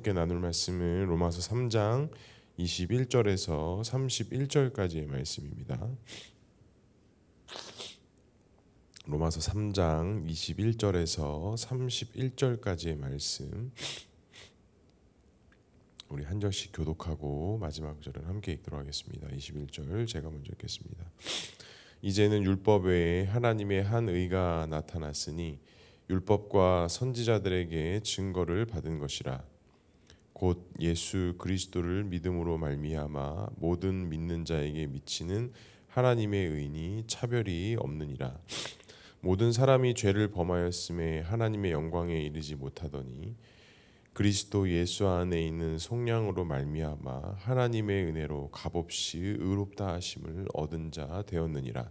함께 나눌 말씀은 로마서 3장 21절에서 31절까지의 말씀입니다. 로마서 3장 21절에서 31절까지의 말씀, 우리 한 절씩 교독하고 마지막 절은 함께 읽도록 하겠습니다. 21절 제가 먼저 읽겠습니다. 이제는 율법 외에 하나님의 한 의가 나타났으니 율법과 선지자들에게 증거를 받은 것이라. 곧 예수 그리스도를 믿음으로 말미암아 모든 믿는 자에게 미치는 하나님의 의니 차별이 없느니라. 모든 사람이 죄를 범하였음에 하나님의 영광에 이르지 못하더니 그리스도 예수 안에 있는 속량으로 말미암아 하나님의 은혜로 값없이 의롭다 하심을 얻은 자 되었느니라.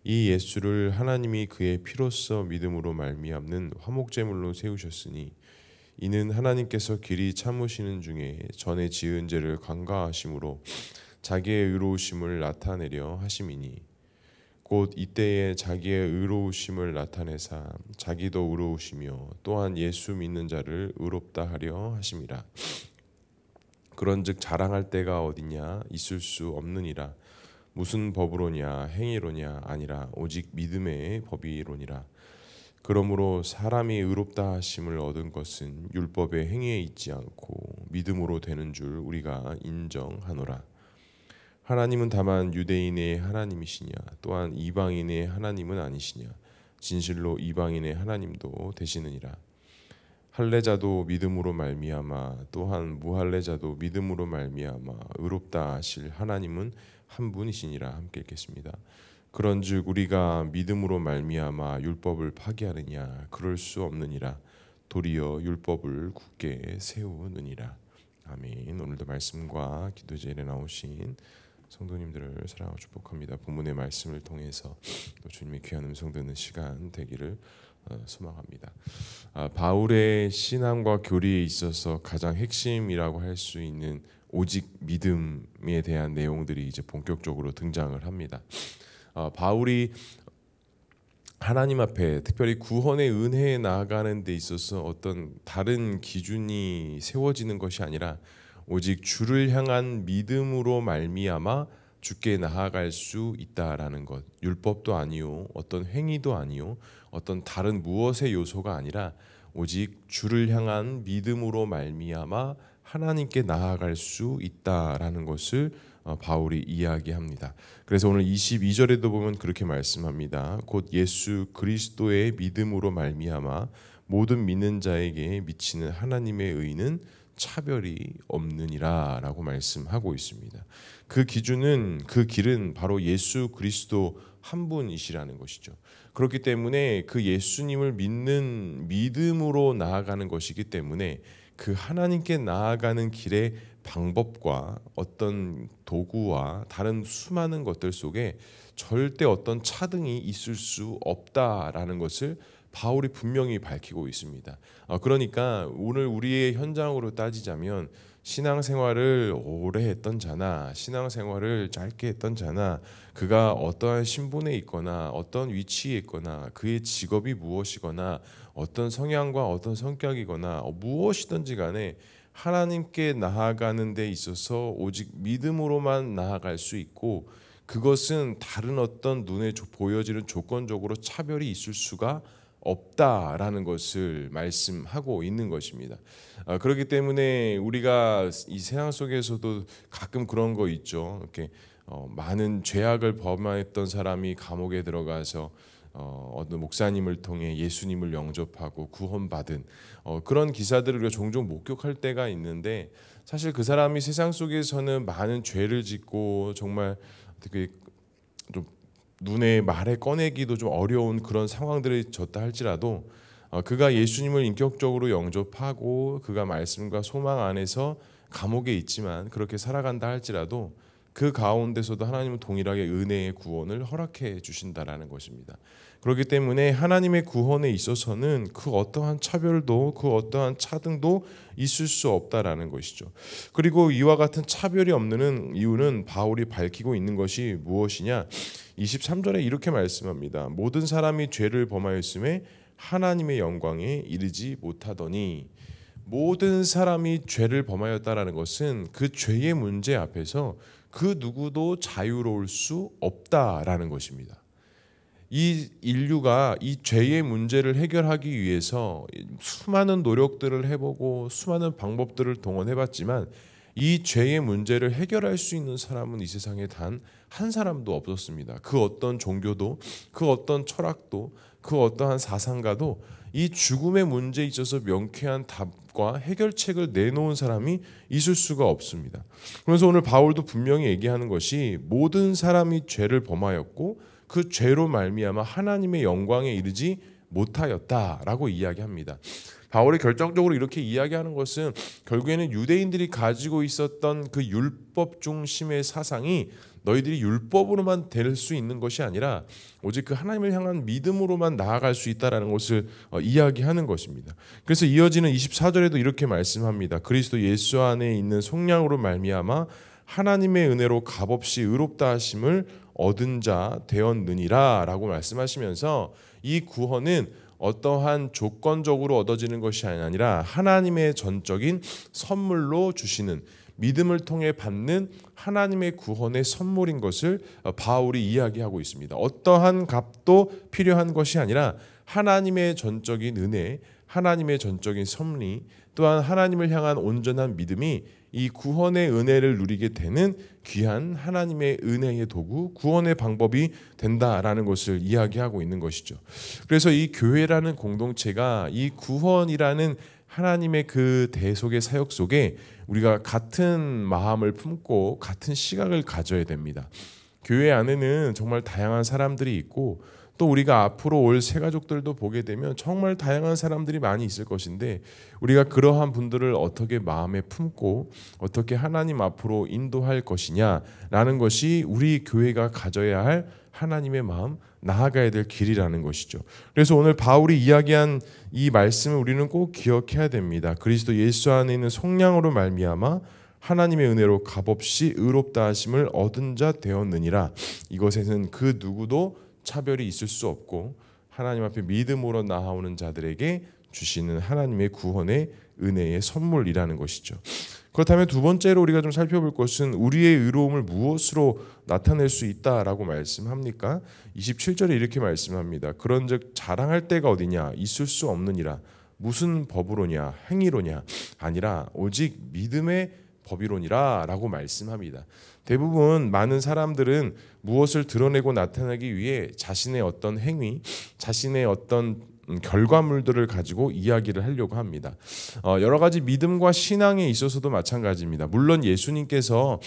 이 예수를 하나님이 그의 피로써 믿음으로 말미암는 화목제물로 세우셨으니 이는 하나님께서 길이 참으시는 중에 전에 지은 죄를 간과하심으로 자기의 의로우심을 나타내려 하심이니 곧 이때에 자기의 의로우심을 나타내사 자기도 의로우시며 또한 예수 믿는 자를 의롭다 하려 하심이라. 그런즉 자랑할 때가 어디냐? 있을 수 없느니라. 무슨 법으로냐? 행위로냐? 아니라 오직 믿음의 법이로니라. 그러므로 사람이 의롭다 하심을 얻은 것은 율법의 행위에 있지 않고 믿음으로 되는 줄 우리가 인정하노라. 하나님은 다만 유대인의 하나님이시냐? 또한 이방인의 하나님은 아니시냐? 진실로 이방인의 하나님도 되시느니라. 할례자도 믿음으로 말미암아 또한 무할례자도 믿음으로 말미암아 의롭다 하실 하나님은 한 분이시니라. 함께 읽겠습니다. 그런즉 우리가 믿음으로 말미암아 율법을 파기하느냐? 그럴 수 없느니라. 도리어 율법을 굳게 세우느니라. 아멘. 오늘도 말씀과 기도 제일에 나오신 성도님들을 사랑하고 축복합니다. 본문의 말씀을 통해서 또 주님의 귀한 음성 듣는 시간 되기를 소망합니다. 바울의 신앙과 교리에 있어서 가장 핵심이라고 할 수 있는 오직 믿음에 대한 내용들이 이제 본격적으로 등장을 합니다. 바울이 하나님 앞에 특별히 구원의 은혜에 나아가는 데 있어서 어떤 다른 기준이 세워지는 것이 아니라 오직 주를 향한 믿음으로 말미암아 주께 나아갈 수 있다라는 것. 율법도 아니요, 어떤 행위도 아니요, 어떤 다른 무엇의 요소가 아니라 오직 주를 향한 믿음으로 말미암아 하나님께 나아갈 수 있다라는 것을 바울이 이야기합니다. 그래서 오늘 22절에도 보면 그렇게 말씀합니다. 곧 예수 그리스도의 믿음으로 말미암아 모든 믿는 자에게 미치는 하나님의 의는 차별이 없느니라 라고 말씀하고 있습니다. 그 기준은, 그 길은 바로 예수 그리스도 한 분이시라는 것이죠. 그렇기 때문에 그 예수님을 믿는 믿음으로 나아가는 것이기 때문에 그 하나님께 나아가는 길의 방법과 어떤 도구와 다른 수많은 것들 속에 절대 어떤 차등이 있을 수 없다라는 것을 바울이 분명히 밝히고 있습니다. 그러니까 오늘 우리의 현장으로 따지자면 신앙생활을 오래 했던 자나 신앙생활을 짧게 했던 자나 그가 어떠한 신분에 있거나 어떤 위치에 있거나 그의 직업이 무엇이거나 어떤 성향과 어떤 성격이거나 무엇이든지 간에 하나님께 나아가는 데 있어서 오직 믿음으로만 나아갈 수 있고 그것은 다른 어떤 눈에 보여지는 조건적으로 차별이 있을 수가 없다라는 것을 말씀하고 있는 것입니다. 그렇기 때문에 우리가 이 세상 속에서도 가끔 그런 거 있죠. 이렇게 많은 죄악을 범했던 사람이 감옥에 들어가서 어떤 목사님을 통해 예수님을 영접하고 구원받은 그런 기사들을 우리가 종종 목격할 때가 있는데 사실 그 사람이 세상 속에서는 많은 죄를 짓고 정말 되게 좀 눈에 말에 꺼내기도 좀 어려운 그런 상황들이 졌다 할지라도 그가 예수님을 인격적으로 영접하고 그가 말씀과 소망 안에서 감옥에 있지만 그렇게 살아간다 할지라도 그 가운데서도 하나님은 동일하게 은혜의 구원을 허락해 주신다라는 것입니다. 그렇기 때문에 하나님의 구원에 있어서는 그 어떠한 차별도 그 어떠한 차등도 있을 수 없다라는 것이죠. 그리고 이와 같은 차별이 없는 이유는 바울이 밝히고 있는 것이 무엇이냐? 23절에 이렇게 말씀합니다. 모든 사람이 죄를 범하였음에 하나님의 영광에 이르지 못하더니 모든 사람이 죄를 범하였다라는 것은 그 죄의 문제 앞에서 그 누구도 자유로울 수 없다라는 것입니다. 이 인류가 이 죄의 문제를 해결하기 위해서 수많은 노력들을 해보고 수많은 방법들을 동원해봤지만 이 죄의 문제를 해결할 수 있는 사람은 이 세상에 단 한 사람도 없었습니다. 그 어떤 종교도, 그 어떤 철학도, 그 어떠한 사상가도 이 죽음의 문제에 있어서 명쾌한 답과 해결책을 내놓은 사람이 있을 수가 없습니다. 그래서 오늘 바울도 분명히 얘기하는 것이 모든 사람이 죄를 범하였고 그 죄로 말미암아 하나님의 영광에 이르지 못하였다라고 이야기합니다. 바울이 결정적으로 이렇게 이야기하는 것은 결국에는 유대인들이 가지고 있었던 그 율법 중심의 사상이 너희들이 율법으로만 될 수 있는 것이 아니라 오직 그 하나님을 향한 믿음으로만 나아갈 수 있다라는 것을 이야기하는 것입니다. 그래서 이어지는 24절에도 이렇게 말씀합니다. 그리스도 예수 안에 있는 속량으로 말미암아 하나님의 은혜로 값없이 의롭다 하심을 얻은 자 되었느니라 라고 말씀하시면서 이 구원은 어떠한 조건적으로 얻어지는 것이 아니라 하나님의 전적인 선물로 주시는, 믿음을 통해 받는 하나님의 구원의 선물인 것을 바울이 이야기하고 있습니다. 어떠한 값도 필요한 것이 아니라 하나님의 전적인 은혜, 하나님의 전적인 섭리, 또한 하나님을 향한 온전한 믿음이 이 구원의 은혜를 누리게 되는 귀한 하나님의 은혜의 도구, 구원의 방법이 된다라는 것을 이야기하고 있는 것이죠. 그래서 이 교회라는 공동체가 이 구원이라는 하나님의 그 대속의 사역 속에 우리가 같은 마음을 품고 같은 시각을 가져야 됩니다. 교회 안에는 정말 다양한 사람들이 있고 또 우리가 앞으로 올 새가족들도 보게 되면 정말 다양한 사람들이 많이 있을 것인데 우리가 그러한 분들을 어떻게 마음에 품고 어떻게 하나님 앞으로 인도할 것이냐라는 것이 우리 교회가 가져야 할 하나님의 마음, 나아가야 될 길이라는 것이죠. 그래서 오늘 바울이 이야기한 이 말씀을 우리는 꼭 기억해야 됩니다. 그리스도 예수 안에 있는 속량으로 말미암아 하나님의 은혜로 값없이 의롭다 하심을 얻은 자 되었느니라. 이것에는 그 누구도 차별이 있을 수 없고 하나님 앞에 믿음으로 나아오는 자들에게 주시는 하나님의 구원의 은혜의 선물이라는 것이죠. 그렇다면 두 번째로 우리가 좀 살펴볼 것은 우리의 의로움을 무엇으로 나타낼 수 있다라고 말씀합니까? 27절에 이렇게 말씀합니다. 그런즉 자랑할 때가 어디냐? 있을 수 없느니라. 무슨 법으로냐? 행위로냐? 아니라 오직 믿음의 법이로니라 라고 말씀합니다. 대부분 많은 사람들은 무엇을 드러내고 나타내기 위해 자신의 어떤 행위, 자신의 어떤 결과물들을 가지고 이야기를 하려고 합니다. 여러 가지 믿음과 신앙에 있어서도 마찬가지입니다. 물론 예수님께서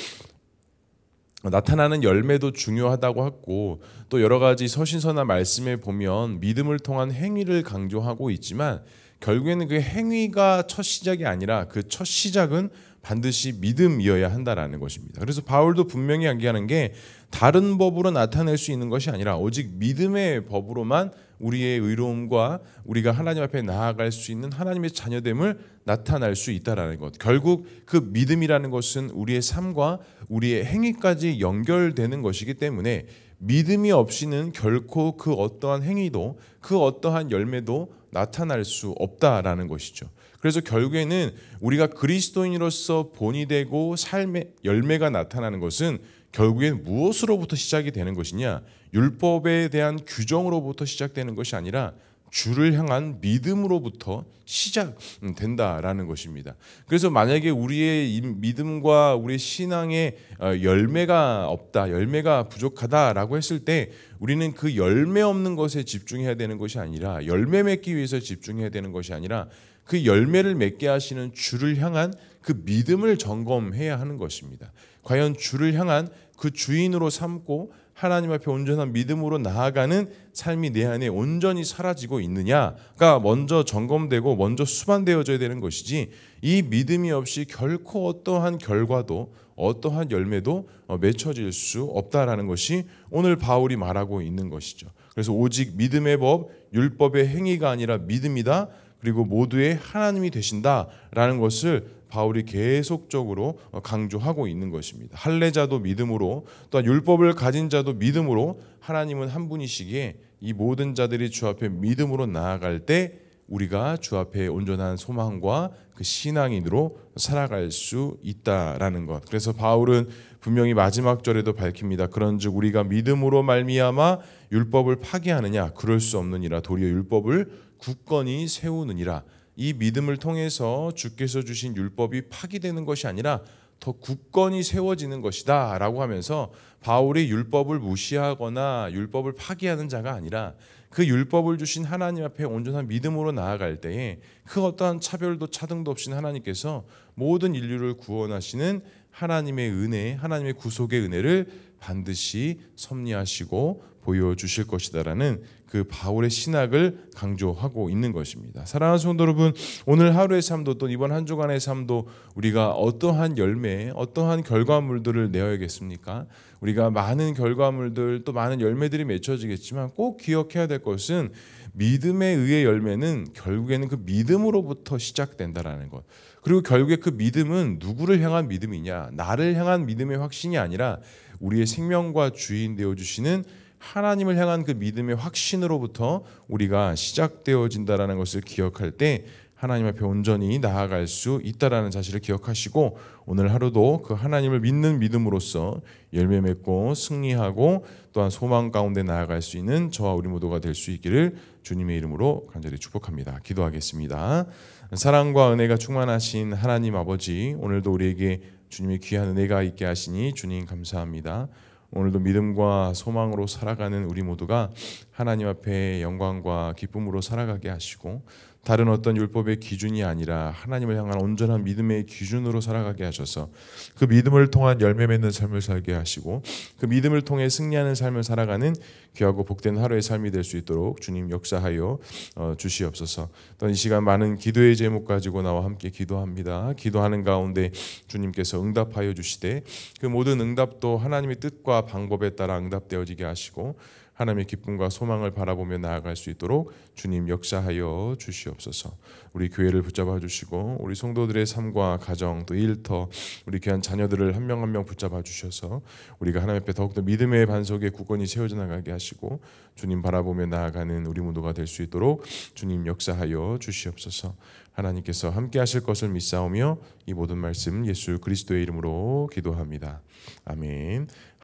나타나는 열매도 중요하다고 했고 또 여러 가지 서신서나 말씀에 보면 믿음을 통한 행위를 강조하고 있지만 결국에는 그 행위가 첫 시작이 아니라 그 첫 시작은 반드시 믿음이어야 한다라는 것입니다. 그래서 바울도 분명히 이야기하는 게 다른 법으로 나타낼 수 있는 것이 아니라 오직 믿음의 법으로만 우리의 의로움과 우리가 하나님 앞에 나아갈 수 있는 하나님의 자녀됨을 나타낼 수 있다라는 것. 결국 그 믿음이라는 것은 우리의 삶과 우리의 행위까지 연결되는 것이기 때문에 믿음이 없이는 결코 그 어떠한 행위도 그 어떠한 열매도 나타날 수 없다라는 것이죠. 그래서 결국에는 우리가 그리스도인으로서 본이 되고 삶의 열매가 나타나는 것은 결국엔 무엇으로부터 시작이 되는 것이냐? 율법에 대한 규정으로부터 시작되는 것이 아니라 주를 향한 믿음으로부터 시작된다라는 것입니다. 그래서 만약에 우리의 믿음과 우리의 신앙에 열매가 없다, 열매가 부족하다라고 했을 때 우리는 그 열매 없는 것에 집중해야 되는 것이 아니라 열매 맺기 위해서 집중해야 되는 것이 아니라 그 열매를 맺게 하시는 주를 향한 그 믿음을 점검해야 하는 것입니다. 과연 주를 향한 그 주인으로 삼고 하나님 앞에 온전한 믿음으로 나아가는 삶이 내 안에 온전히 사라지고 있느냐가 먼저 점검되고 먼저 수반되어져야 되는 것이지 이 믿음이 없이 결코 어떠한 결과도 어떠한 열매도 맺혀질 수 없다라는 것이 오늘 바울이 말하고 있는 것이죠. 그래서 오직 믿음의 법, 율법의 행위가 아니라 믿음이다. 그리고 모두의 하나님이 되신다라는 것을 바울이 계속적으로 강조하고 있는 것입니다. 할례자도 믿음으로 또한 율법을 가진 자도 믿음으로 하나님은 한 분이시기에 이 모든 자들이 주 앞에 믿음으로 나아갈 때 우리가 주 앞에 온전한 소망과 그 신앙인으로 살아갈 수 있다라는 것. 그래서 바울은 분명히 마지막 절에도 밝힙니다. 그런즉 우리가 믿음으로 말미암아 율법을 파기하느냐? 그럴 수 없느니라. 도리어 율법을 굳건히 세우느니라. 이 믿음을 통해서 주께서 주신 율법이 파기되는 것이 아니라 더 굳건히 세워지는 것이다 라고 하면서 바울이 율법을 무시하거나 율법을 파기하는 자가 아니라 그 율법을 주신 하나님 앞에 온전한 믿음으로 나아갈 때에 그 어떠한 차별도 차등도 없이 하나님께서 모든 인류를 구원하시는 하나님의 은혜, 하나님의 구속의 은혜를 반드시 섭리하시고 보여주실 것이다라는 그 바울의 신학을 강조하고 있는 것입니다. 사랑하는 성도 여러분, 오늘 하루의 삶도 또 이번 한 주간의 삶도 우리가 어떠한 열매, 어떠한 결과물들을 내어야겠습니까? 우리가 많은 결과물들 또 많은 열매들이 맺혀지겠지만 꼭 기억해야 될 것은 믿음에 의해 열매는 결국에는 그 믿음으로부터 시작된다라는 것. 그리고 결국에 그 믿음은 누구를 향한 믿음이냐? 나를 향한 믿음의 확신이 아니라 우리의 생명과 주인 되어 주시는 하나님을 향한 그 믿음의 확신으로부터 우리가 시작되어진다라는 것을 기억할 때 하나님 앞에 온전히 나아갈 수 있다라는 사실을 기억하시고 오늘 하루도 그 하나님을 믿는 믿음으로써 열매 맺고 승리하고 또한 소망 가운데 나아갈 수 있는 저와 우리 모두가 될 수 있기를 주님의 이름으로 간절히 축복합니다. 기도하겠습니다. 사랑과 은혜가 충만하신 하나님 아버지, 오늘도 우리에게 주님의 귀한 은혜가 있게 하시니 주님 감사합니다. 오늘도 믿음과 소망으로 살아가는 우리 모두가 하나님 앞에 영광과 기쁨으로 살아가게 하시고 다른 어떤 율법의 기준이 아니라 하나님을 향한 온전한 믿음의 기준으로 살아가게 하셔서 그 믿음을 통한 열매 맺는 삶을 살게 하시고 그 믿음을 통해 승리하는 삶을 살아가는 귀하고 복된 하루의 삶이 될 수 있도록 주님 역사하여 주시옵소서. 또 이 시간 많은 기도의 제목 가지고 나와 함께 기도합니다. 기도하는 가운데 주님께서 응답하여 주시되 그 모든 응답도 하나님의 뜻과 방법에 따라 응답되어지게 하시고 하나님의 기쁨과 소망을 바라보며 나아갈 수 있도록 주님 역사하여 주시옵소서. 우리 교회를 붙잡아 주시고 우리 성도들의 삶과 가정 또 일터 우리 귀한 자녀들을 한 명 한 명 붙잡아 주셔서 우리가 하나님 앞에 더욱더 믿음의 반석에 굳건히 세워져 나가게 하시고 주님 바라보며 나아가는 우리 모두가 될 수 있도록 주님 역사하여 주시옵소서. 하나님께서 함께 하실 것을 믿사오며 이 모든 말씀 예수 그리스도의 이름으로 기도합니다. 아멘.